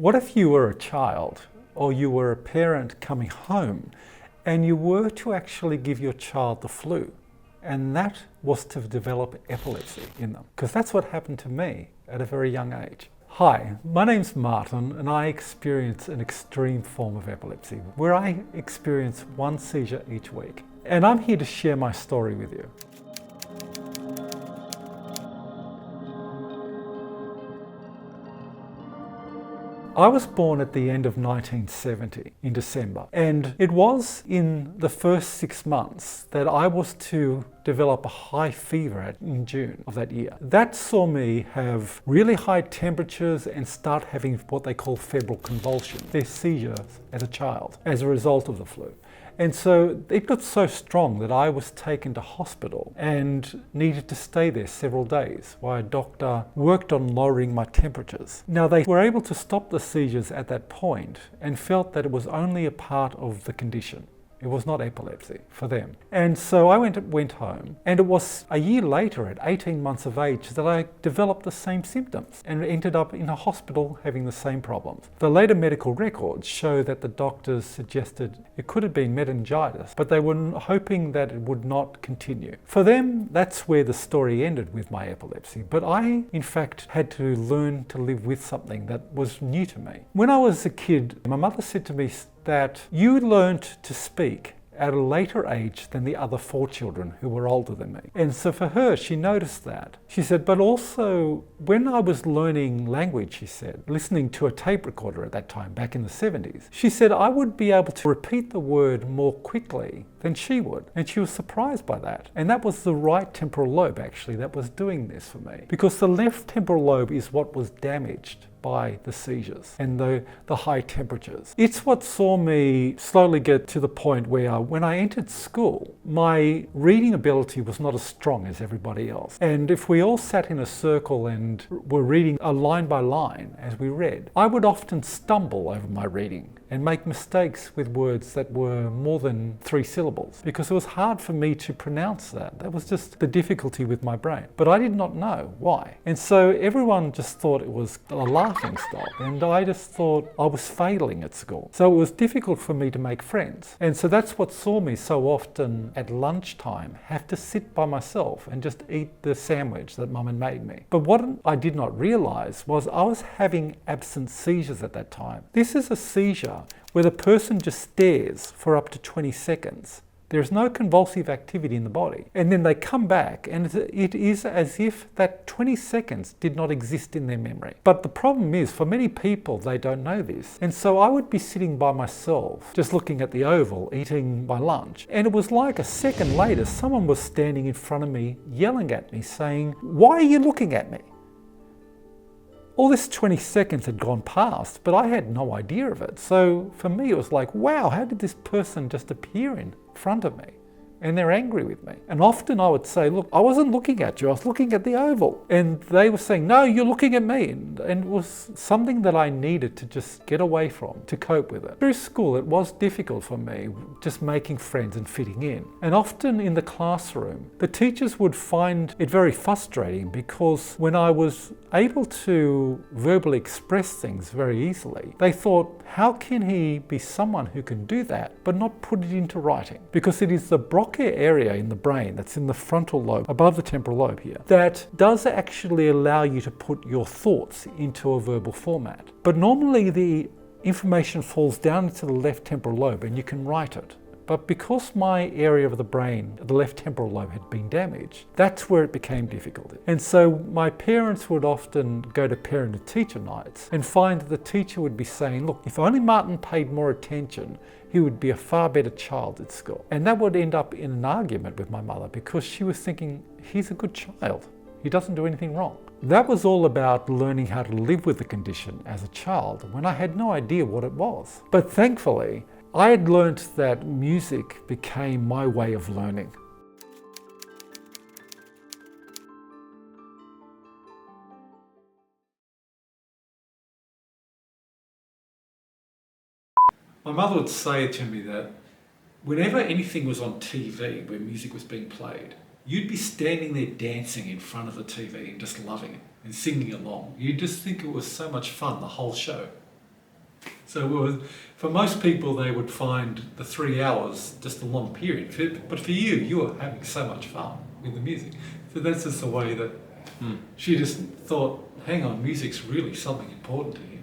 What if you were a child or you were a parent coming home and you were to actually give your child the flu and that was to develop epilepsy in them? Because that's what happened to me at a very young age. Hi, my name's Martin and I experience an extreme form of epilepsy where I experience one seizure each week. And I'm here to share my story with you. I was born at the end of 1970 in December, and it was in the first 6 months that I was to develop a high fever in June of that year. That saw me have really high temperatures and start having what they call febrile convulsions. They're seizures as a child as a result of the flu. And so it got so strong that I was taken to hospital and needed to stay there several days while a doctor worked on lowering my temperatures. Now, they were able to stop the seizures at that point and felt that it was only a part of the condition. It was not epilepsy for them. And so I went home, and it was a year later at 18 months of age that I developed the same symptoms and ended up in a hospital having the same problems. The later medical records show that the doctors suggested it could have been meningitis, but they were hoping that it would not continue. For them, that's where the story ended with my epilepsy. But I, in fact, had to learn to live with something that was new to me. When I was a kid, my mother said to me that you learned to speak at a later age than the other 4 children who were older than me. And so for her, she noticed that. She said, but also when I was learning language, she said, listening to a tape recorder at that time, back in the 70s, she said I would be able to repeat the word more quickly than she would. And she was surprised by that. And that was the right temporal lobe, actually, that was doing this for me. Because the left temporal lobe is what was damaged by the seizures and the high temperatures. It's what saw me slowly get to the point where when I entered school, my reading ability was not as strong as everybody else. And if we all sat in a circle and were reading a line by line as we read, I would often stumble over my reading and make mistakes with words that were more than 3 syllables because it was hard for me to pronounce that. That was just the difficulty with my brain. But I did not know why. And so everyone just thought it was a laughing stock, and I just thought I was failing at school. So it was difficult for me to make friends. And so that's what saw me so often at lunchtime have to sit by myself and just eat the sandwich that Mum had made me. But what I did not realize was I was having absent seizures at that time. This is a seizure where the person just stares for up to 20 seconds. There's no convulsive activity in the body. And then they come back and it is as if that 20 seconds did not exist in their memory. But the problem is, for many people, they don't know this. And so I would be sitting by myself, just looking at the oval, eating my lunch. And it was like a second later, someone was standing in front of me, yelling at me, saying, "Why are you looking at me?" All this 20 seconds had gone past, but I had no idea of it. So for me, it was like, wow, how did this person just appear in front of me? And they're angry with me. And often I would say, look, I wasn't looking at you, I was looking at the oval. And they were saying, no, you're looking at me. And it was something that I needed to just get away from, to cope with it. Through school, it was difficult for me, just making friends and fitting in. And often in the classroom, the teachers would find it very frustrating because when I was able to verbally express things very easily, they thought, how can he be someone who can do that but not put it into writing? Because it is the Broca area in the brain that's in the frontal lobe, above the temporal lobe here, that does actually allow you to put your thoughts into a verbal format. But normally the information falls down into the left temporal lobe and you can write it. But because my area of the brain, the left temporal lobe, had been damaged, that's where it became difficult. And so my parents would often go to parent and teacher nights and find that the teacher would be saying, look, if only Martin paid more attention, he would be a far better child at school. And that would end up in an argument with my mother because she was thinking, he's a good child. He doesn't do anything wrong. That was all about learning how to live with the condition as a child when I had no idea what it was. But thankfully, I had learnt that music became my way of learning. My mother would say to me that whenever anything was on TV where music was being played, you'd be standing there dancing in front of the TV and just loving it and singing along. You'd just think it was so much fun, the whole show. So for most people, they would find the 3 hours just a long period. But for you, you were having so much fun with the music. So that's just the way that she just thought, hang on, music's really something important to you.